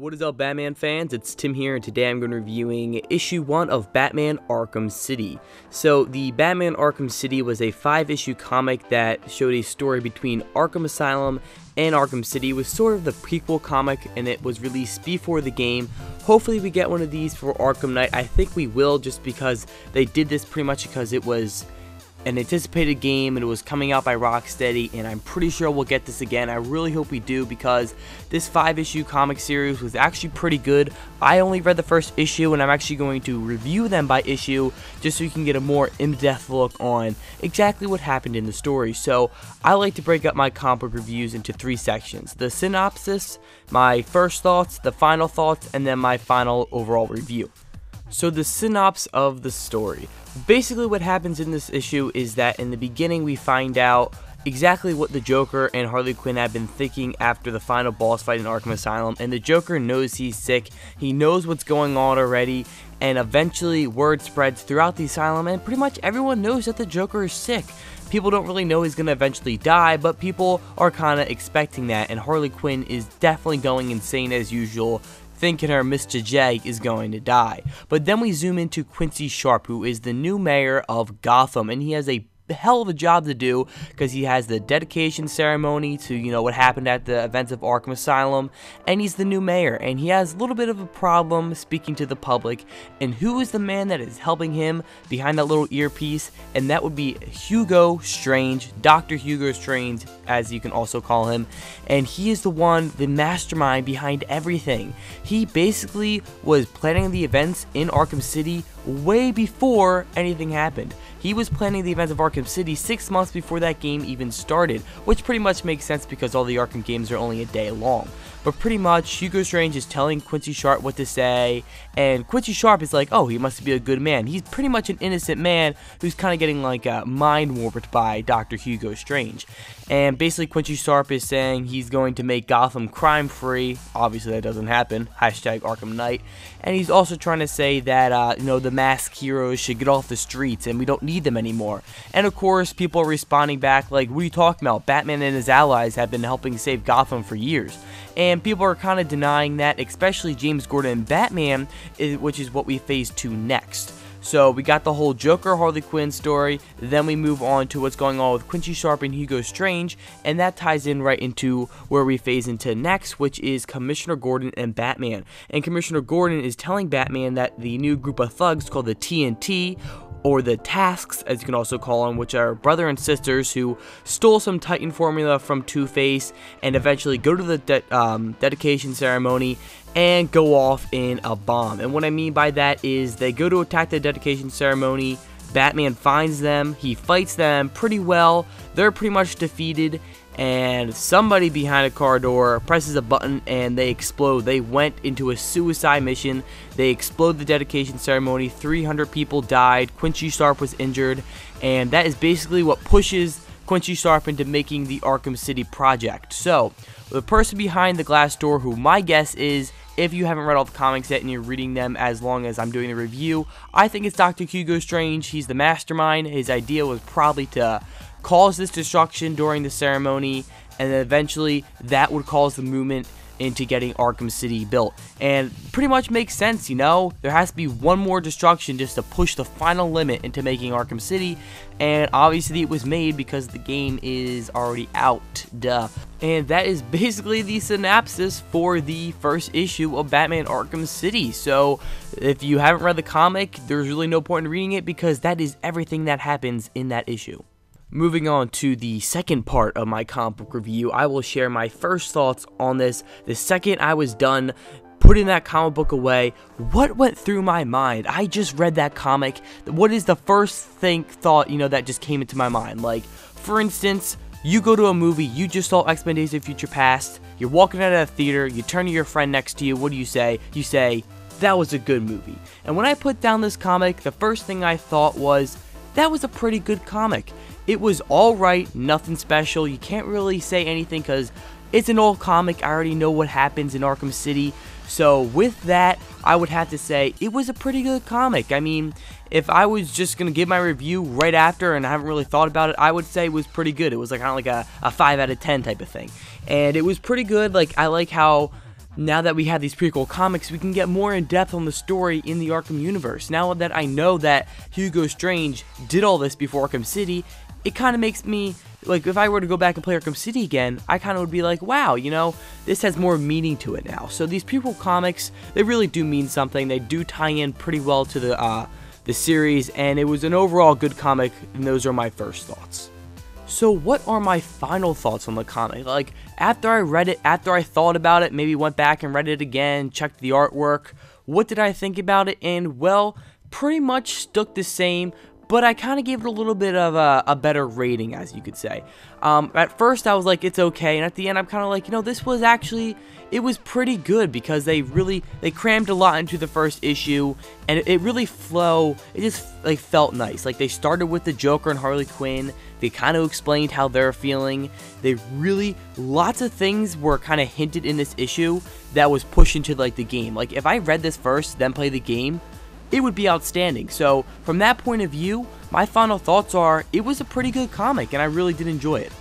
What is up, Batman fans? It's Tim here, and today I'm going to be reviewing issue 1 of Batman Arkham City. So, the Batman Arkham City was a 5-issue comic that showed a story between Arkham Asylum and Arkham City. It was sort of the prequel comic, and it was released before the game. Hopefully we get one of these for Arkham Knight. I think we will, just because they did this pretty much because it was an anticipated game and it was coming out by Rocksteady, and I'm pretty sure we'll get this again. I really hope we do, because this 5-issue comic series was actually pretty good. I only read the first issue, and I'm actually going to review them by issue just so you can get a more in-depth look on exactly what happened in the story. So I like to break up my comic book reviews into 3 sections: the synopsis, my first thoughts, the final thoughts, and then my final overall review. So the synopsis of the story. Basically what happens in this issue is that in the beginning we find out exactly what the Joker and Harley Quinn have been thinking after the final boss fight in Arkham Asylum, and the Joker knows he's sick, he knows what's going on already, and eventually word spreads throughout the asylum, and pretty much everyone knows that the Joker is sick. People don't really know he's going to eventually die, but people are kind of expecting that, and Harley Quinn is definitely going insane as usual, thinking her Mr. J is going to die. But then we zoom into Quincy Sharp, who is the new mayor of Gotham, and he has a hell of a job to do, because he has the dedication ceremony to, what happened at the events of Arkham Asylum, and he's the new mayor, and he has a little bit of a problem speaking to the public. And who is the man that is helping him behind that little earpiece? And that would be Hugo Strange, Dr. Hugo Strange, as you can also call him, and he is the mastermind behind everything. He basically was planning the events in Arkham City way before anything happened. He was planning the events of Arkham City 6 months before that game even started, which pretty much makes sense because all the Arkham games are only a day long. But pretty much, Hugo Strange is telling Quincy Sharp what to say, and Quincy Sharp is like, oh, he must be a good man. He's pretty much an innocent man who's kind of getting mind warped by Dr. Hugo Strange. And basically, Quincy Sharp is saying he's going to make Gotham crime-free. Obviously, that doesn't happen. Hashtag Arkham Knight. And he's also trying to say that, the masked heroes should get off the streets and we don't need them anymore. And of course, people are responding back like, what are you talking about? Batman and his allies have been helping save Gotham for years. And people are kind of denying that, especially James Gordon and Batman, which is what we phase 2 next. So we got the whole Joker Harley Quinn story, then we move on to what's going on with Quincy Sharp and Hugo Strange, and that ties in right into where we phase into next, which is Commissioner Gordon and Batman. And Commissioner Gordon is telling Batman that the new group of thugs called the TNT, or the Tasks, as you can also call them, which are brother and sisters who stole some Titan formula from Two-Face and eventually go to the dedication ceremony and go off in a bomb. And what I mean by that is they go to attack the dedication ceremony, Batman finds them, he fights them pretty well, they're pretty much defeated, and somebody behind a car door presses a button and they explode. They went into a suicide mission, they explode the dedication ceremony, 300 people died, Quincy Sharp was injured, and that is basically what pushes Quincy Sharp into making the Arkham City project. So, the person behind the glass door, who my guess is, if you haven't read all the comics yet and you're reading them as long as I'm doing the review, I think it's Dr. Hugo Strange. He's the mastermind. His idea was probably to cause this destruction during the ceremony, and then eventually that would cause the movement into getting Arkham City built. And pretty much makes sense, there has to be one more destruction just to push the final limit into making Arkham City, and obviously it was made because the game is already out, duh. And that is basically the synopsis for the first issue of Batman Arkham City. So if you haven't read the comic, there's really no point in reading it, because that is everything that happens in that issue. Moving on to the second part of my comic book review, I will share my first thoughts on this. The second I was done putting that comic book away, what went through my mind? I just read that comic. What is the first thought, that just came into my mind? Like, for instance, you go to a movie, you just saw X-Men Days of Future Past, you're walking out of the theater, you turn to your friend next to you, what do you say? You say, that was a good movie. And when I put down this comic, the first thing I thought was, that was a pretty good comic. It was alright, nothing special. You can't really say anything because it's an old comic. I already know what happens in Arkham City. So with that, I would have to say it was a pretty good comic. I mean, if I was just going to give my review right after and I haven't really thought about it, I would say it was pretty good. It was kind of like a 5 out of 10 type of thing. And it was pretty good. I like how Now that we have these prequel comics, we can get more in depth on the story in the Arkham universe. Now that I know that Hugo Strange did all this before Arkham City, it kind of makes me, like, if I were to go back and play Arkham City again, I kind of would be like, wow, you know, this has more meaning to it now. So these prequel comics, they really do mean something. They do tie in pretty well to the series, and it was an overall good comic, and those are my first thoughts. So what are my final thoughts on the comic? Like, after I read it, after I thought about it, maybe went back and read it again, checked the artwork, what did I think about it? And, well, pretty much stuck the same, but I kind of gave it a little bit of a better rating, as you could say. At first, I was like, it's okay, and at the end, I'm kind of like, you know, this was actually, it was pretty good, because they crammed a lot into the first issue, and it really it just, like, felt nice. Like, they started with the Joker and Harley Quinn, they kind of explained how they're feeling, lots of things were kind of hinted in this issue that was pushed into, like, the game. Like, if I read this first, then play the game, it would be outstanding. So from that point of view, my final thoughts are, it was a pretty good comic, and I really did enjoy it.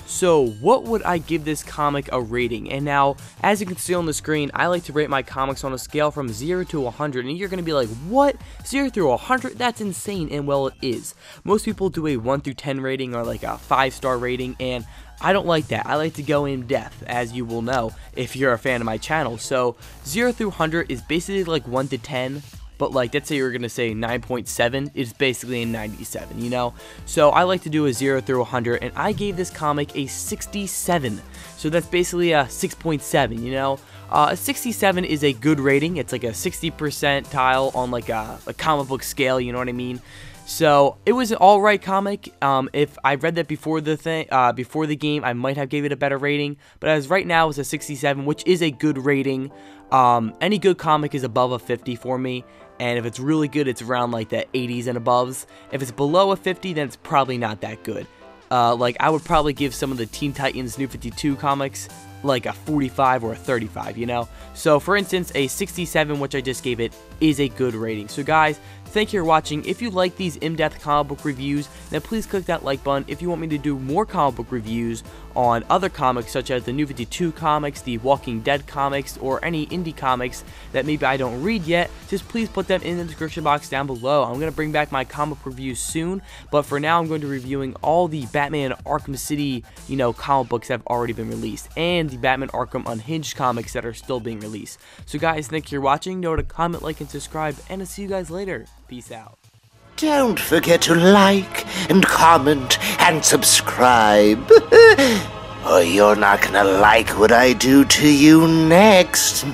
So what would I give this comic a rating? And now, as you can see on the screen, I like to rate my comics on a scale from 0 to 100, and you're going to be like, what? 0 through 100? That's insane, and well, it is. Most people do a 1 through 10 rating, or like a 5-star rating, and I don't like that. I like to go in depth, as you will know if you're a fan of my channel. So 0 through 100 is basically like 1 to 10. But, like, let's say you were going to say 9.7, it's basically a 97, you know? So I like to do a 0 through 100, and I gave this comic a 67. So that's basically a 6.7, you know? A 67 is a good rating. It's like a 60 percentile on, like, a comic book scale, you know what I mean? So it was an alright comic. If I read that before the game, I might have gave it a better rating. But as right now, it's a 67, which is a good rating. Any good comic is above a 50 for me. And if it's really good, it's around like the 80s and aboves. If it's below a 50, then it's probably not that good. Like, I would probably give some of the Teen Titans New 52 comics like a 45 or a 35, you know? So, for instance, a 67, which I just gave it, is a good rating. So, guys, thank you for watching. If you like these in-depth comic book reviews, then please click that like button. If you want me to do more comic book reviews on other comics, such as the New 52 comics, the Walking Dead comics, or any indie comics that maybe I don't read yet, just please put them in the description box down below. I'm going to bring back my comic book reviews soon, but for now, I'm going to be reviewing all the Batman Arkham City, you know, comic books that have already been released, and the Batman Arkham Unhinged comics that are still being released. So, guys, thank you for watching. Know to comment, like, and subscribe, and I'll see you guys later. Peace out. Don't forget to like and comment and subscribe, or you're not gonna like what I do to you next.